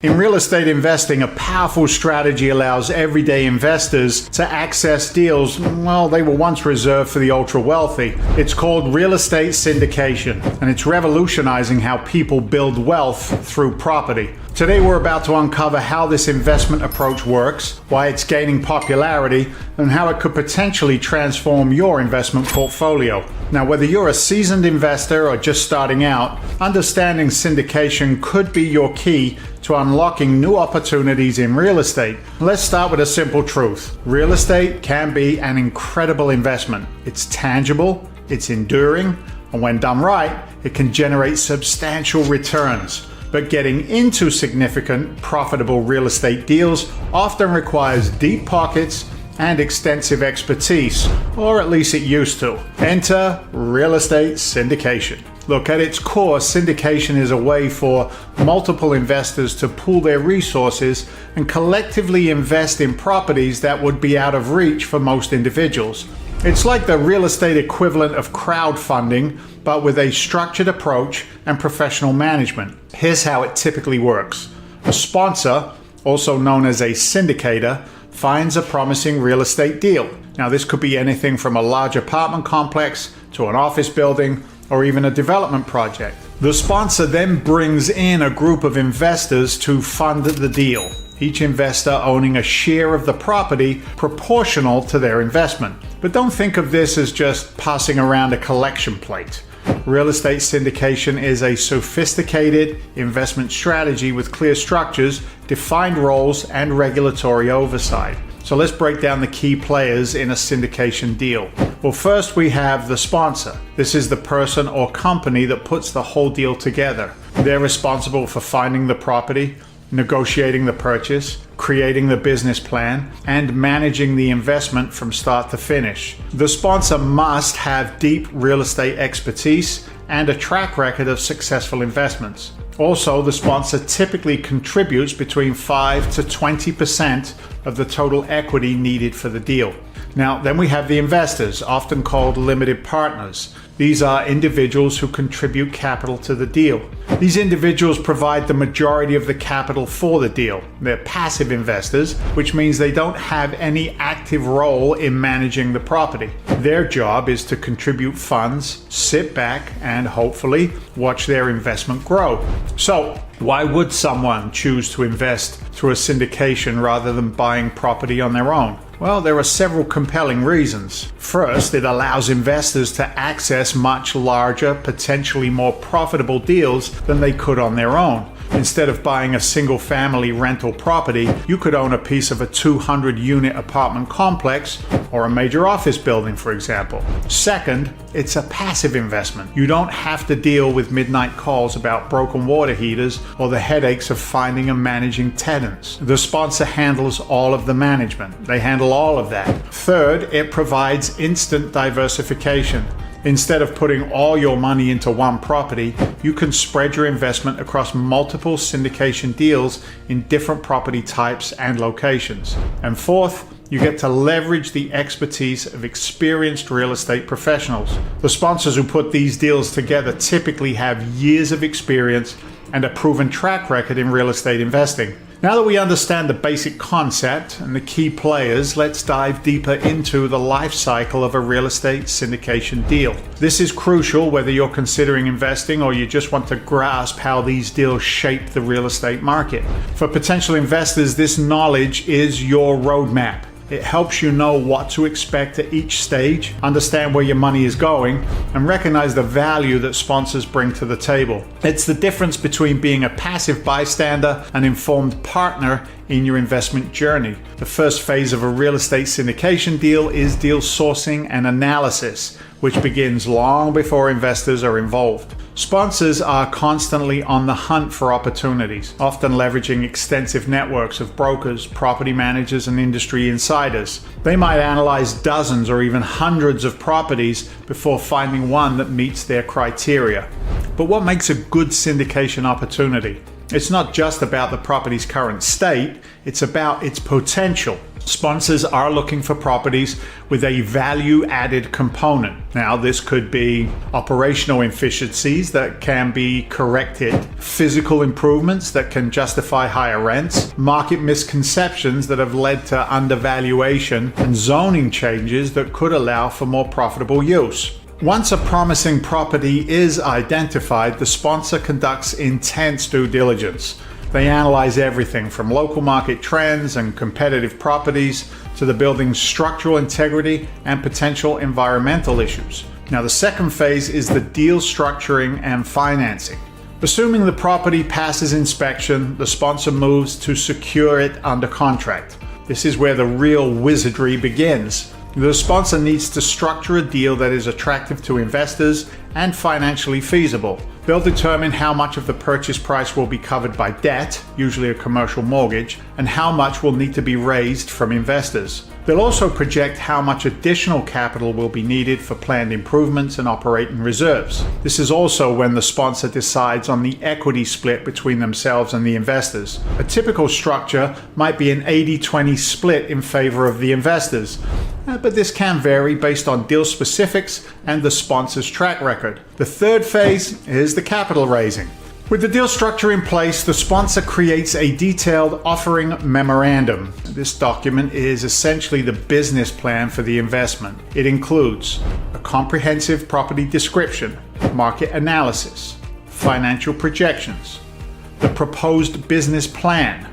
In real estate investing, a powerful strategy allows everyday investors to access deals, well, they were once reserved for the ultra-wealthy. It's called real estate syndication, and it's revolutionizing how people build wealth through property. Today we're about to uncover how this investment approach works, why it's gaining popularity, and how it could potentially transform your investment portfolio. Now, whether you're a seasoned investor or just starting out, understanding syndication could be your key to unlocking new opportunities in real estate. Let's start with a simple truth. Real estate can be an incredible investment. It's tangible, it's enduring, and when done right, it can generate substantial returns. But getting into significant, profitable real estate deals often requires deep pockets and extensive expertise, or at least it used to. Enter real estate syndication. Look, at its core, syndication is a way for multiple investors to pool their resources and collectively invest in properties that would be out of reach for most individuals. It's like the real estate equivalent of crowdfunding, but with a structured approach and professional management. Here's how it typically works. A sponsor, also known as a syndicator, finds a promising real estate deal. Now, this could be anything from a large apartment complex to an office building or even a development project. The sponsor then brings in a group of investors to fund the deal, each investor owning a share of the property proportional to their investment. But don't think of this as just passing around a collection plate. Real estate syndication is a sophisticated investment strategy with clear structures, defined roles, and regulatory oversight. So let's break down the key players in a syndication deal. Well, first we have the sponsor. This is the person or company that puts the whole deal together. They're responsible for finding the property, negotiating the purchase, creating the business plan, and managing the investment from start to finish. The sponsor must have deep real estate expertise and a track record of successful investments. Also, the sponsor typically contributes between 5 to 20% of the total equity needed for the deal. Now, then we have the investors, often called limited partners. These are individuals who contribute capital to the deal. These individuals provide the majority of the capital for the deal. They're passive investors, which means they don't have any active role in managing the property. Their job is to contribute funds, sit back, and hopefully watch their investment grow. So, why would someone choose to invest through a syndication rather than buying property on their own? Well, there are several compelling reasons. First, it allows investors to access much larger, potentially more profitable deals than they could on their own. Instead of buying a single-family rental property, you could own a piece of a 200-unit apartment complex or a major office building, for example. Second, it's a passive investment. You don't have to deal with midnight calls about broken water heaters or the headaches of finding and managing tenants. The sponsor handles all of the management. They handle all of that. Third, it provides instant diversification. Instead of putting all your money into one property, you can spread your investment across multiple syndication deals in different property types and locations. And fourth, you get to leverage the expertise of experienced real estate professionals. The sponsors who put these deals together typically have years of experience and a proven track record in real estate investing. Now that we understand the basic concept and the key players, let's dive deeper into the life cycle of a real estate syndication deal. This is crucial whether you're considering investing or you just want to grasp how these deals shape the real estate market. For potential investors, this knowledge is your roadmap. It helps you know what to expect at each stage, understand where your money is going, and recognize the value that sponsors bring to the table. It's the difference between being a passive bystander and informed partner in your investment journey. The first phase of a real estate syndication deal is deal sourcing and analysis, which begins long before investors are involved. Sponsors are constantly on the hunt for opportunities, often leveraging extensive networks of brokers, property managers, and industry insiders. They might analyze dozens or even hundreds of properties before finding one that meets their criteria. But what makes a good syndication opportunity? It's not just about the property's current state, it's about its potential. Sponsors are looking for properties with a value-added component. Now, this could be operational inefficiencies that can be corrected, physical improvements that can justify higher rents, market misconceptions that have led to undervaluation, and zoning changes that could allow for more profitable use. Once a promising property is identified, the sponsor conducts intense due diligence. They analyze everything from local market trends and competitive properties to the building's structural integrity and potential environmental issues. Now, the second phase is the deal structuring and financing. Assuming the property passes inspection, the sponsor moves to secure it under contract. This is where the real wizardry begins. The sponsor needs to structure a deal that is attractive to investors and financially feasible. They'll determine how much of the purchase price will be covered by debt, usually a commercial mortgage, and how much will need to be raised from investors. They'll also project how much additional capital will be needed for planned improvements and operating reserves. This is also when the sponsor decides on the equity split between themselves and the investors. A typical structure might be an 80-20 split in favor of the investors, but this can vary based on deal specifics and the sponsor's track record. The third phase is the capital raising. With the deal structure in place, the sponsor creates a detailed offering memorandum. This document is essentially the business plan for the investment. It includes a comprehensive property description, market analysis, financial projections, the proposed business plan,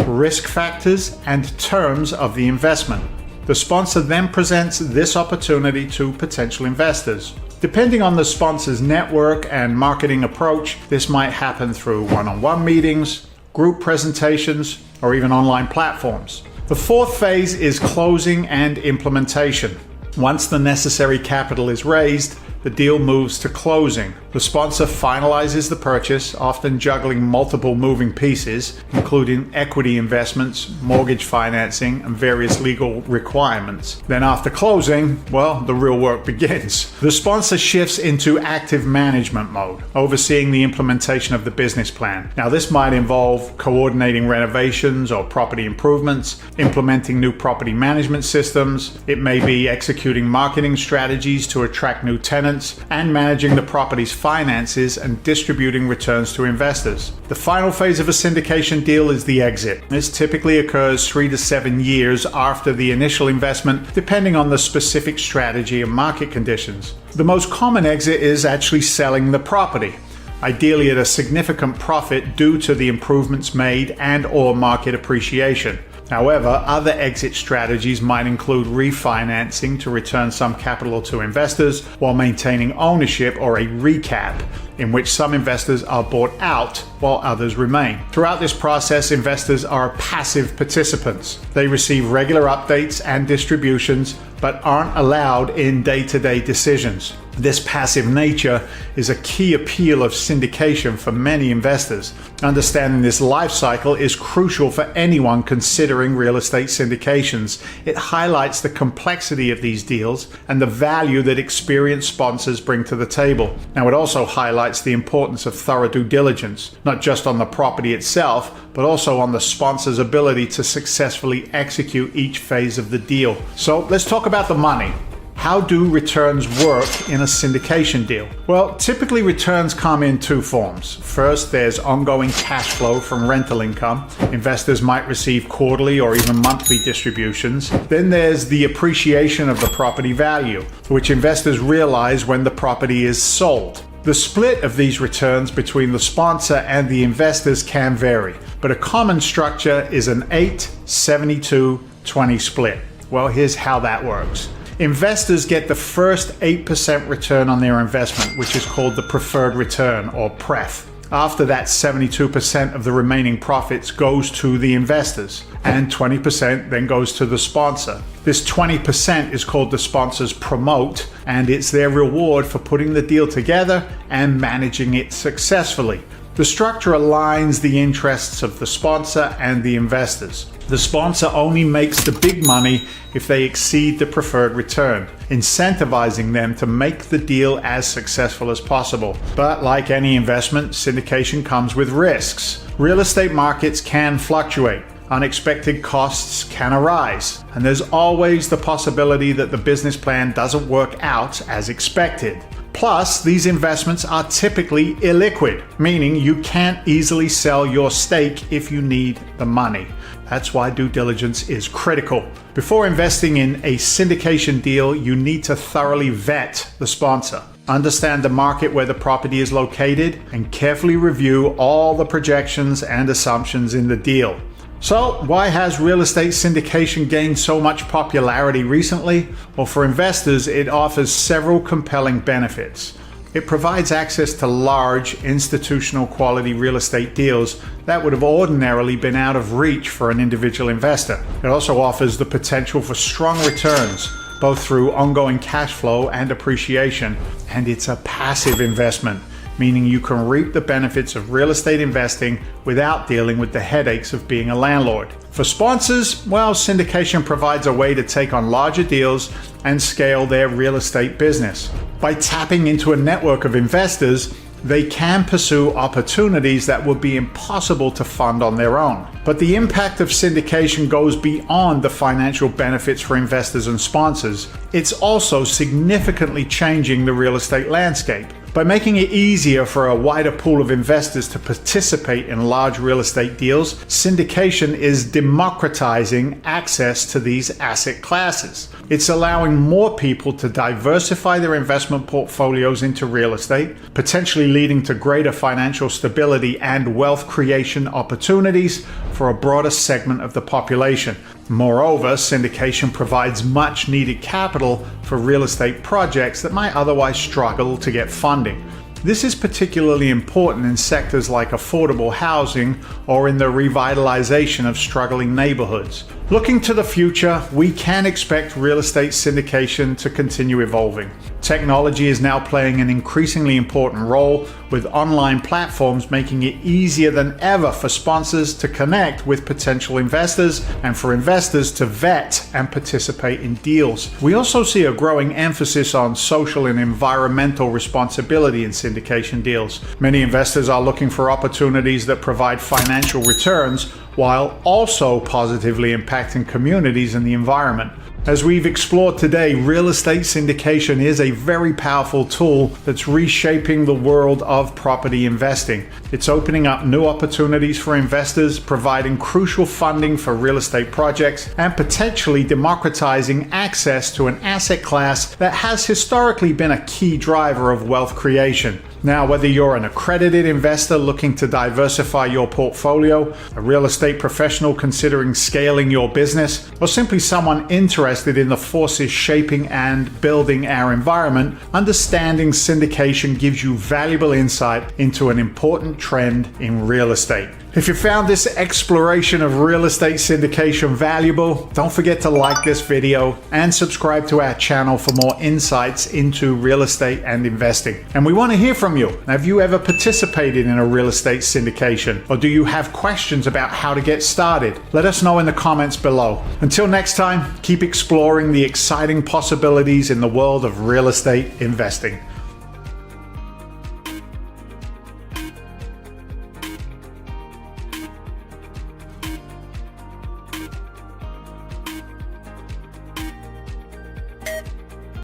risk factors, and terms of the investment. The sponsor then presents this opportunity to potential investors. Depending on the sponsor's network and marketing approach, this might happen through one-on-one meetings, group presentations, or even online platforms. The fourth phase is closing and implementation. Once the necessary capital is raised, the deal moves to closing. The sponsor finalizes the purchase, often juggling multiple moving pieces, including equity investments, mortgage financing, and various legal requirements. Then after closing, well, the real work begins. The sponsor shifts into active management mode, overseeing the implementation of the business plan. Now, this might involve coordinating renovations or property improvements, implementing new property management systems. It may be executing marketing strategies to attract new tenants, and managing the property's finances and distributing returns to investors. The final phase of a syndication deal is the exit. This typically occurs 3 to 7 years after the initial investment, depending on the specific strategy and market conditions. The most common exit is actually selling the property, ideally at a significant profit due to the improvements made and/or market appreciation. However, other exit strategies might include refinancing to return some capital to investors while maintaining ownership, or a recap, in which some investors are bought out while others remain. Throughout this process, investors are passive participants. They receive regular updates and distributions, but aren't allowed in day-to-day decisions. This passive nature is a key appeal of syndication for many investors. Understanding this life cycle is crucial for anyone considering real estate syndications. It highlights the complexity of these deals and the value that experienced sponsors bring to the table. Now, it also highlights the importance of thorough due diligence, not just on the property itself, but also on the sponsor's ability to successfully execute each phase of the deal. So let's talk about the money. How do returns work in a syndication deal? Well, typically returns come in two forms. First, there's ongoing cash flow from rental income. Investors might receive quarterly or even monthly distributions. Then there's the appreciation of the property value, which investors realize when the property is sold. The split of these returns between the sponsor and the investors can vary, but a common structure is an 8-72-20 split. Well, here's how that works. Investors get the first 8% return on their investment, which is called the preferred return, or PREF. After that, 72% of the remaining profits goes to the investors, and 20% then goes to the sponsor. This 20% is called the sponsor's promote, and it's their reward for putting the deal together and managing it successfully. The structure aligns the interests of the sponsor and the investors. The sponsor only makes the big money if they exceed the preferred return, incentivizing them to make the deal as successful as possible. But like any investment, syndication comes with risks. Real estate markets can fluctuate. unexpected costs can arise, and there's always the possibility that the business plan doesn't work out as expected. Plus, these investments are typically illiquid, meaning you can't easily sell your stake if you need the money. That's why due diligence is critical. Before investing in a syndication deal, you need to thoroughly vet the sponsor, understand the market where the property is located, and carefully review all the projections and assumptions in the deal. So, why has real estate syndication gained so much popularity recently? Well, for investors, it offers several compelling benefits. It provides access to large, institutional quality real estate deals that would have ordinarily been out of reach for an individual investor. It also offers the potential for strong returns, both through ongoing cash flow and appreciation, and it's a passive investment, meaning you can reap the benefits of real estate investing without dealing with the headaches of being a landlord. For sponsors, well, syndication provides a way to take on larger deals and scale their real estate business. By tapping into a network of investors, they can pursue opportunities that would be impossible to fund on their own. But the impact of syndication goes beyond the financial benefits for investors and sponsors. It's also significantly changing the real estate landscape. By making it easier for a wider pool of investors to participate in large real estate deals, syndication is democratizing access to these asset classes. It's allowing more people to diversify their investment portfolios into real estate, potentially leading to greater financial stability and wealth creation opportunities for a broader segment of the population. Moreover, syndication provides much needed capital for real estate projects that might otherwise struggle to get funding. This is particularly important in sectors like affordable housing or in the revitalization of struggling neighborhoods. Looking to the future, we can expect real estate syndication to continue evolving. Technology is now playing an increasingly important role, with online platforms making it easier than ever for sponsors to connect with potential investors and for investors to vet and participate in deals. We also see a growing emphasis on social and environmental responsibility in syndication deals. Many investors are looking for opportunities that provide financial returns while also positively impacting communities and the environment. As we've explored today, real estate syndication is a very powerful tool that's reshaping the world of property investing. It's opening up new opportunities for investors, providing crucial funding for real estate projects, and potentially democratizing access to an asset class that has historically been a key driver of wealth creation. Now, whether you're an accredited investor looking to diversify your portfolio, a real estate professional considering scaling your business, or simply someone interested in the forces shaping and building our environment, understanding syndication gives you valuable insight into an important trend in real estate. If you found this exploration of real estate syndication valuable, don't forget to like this video and subscribe to our channel for more insights into real estate and investing. And we want to hear from you. Have you ever participated in a real estate syndication? Or do you have questions about how to get started? Let us know in the comments below. Until next time, keep exploring the exciting possibilities in the world of real estate investing.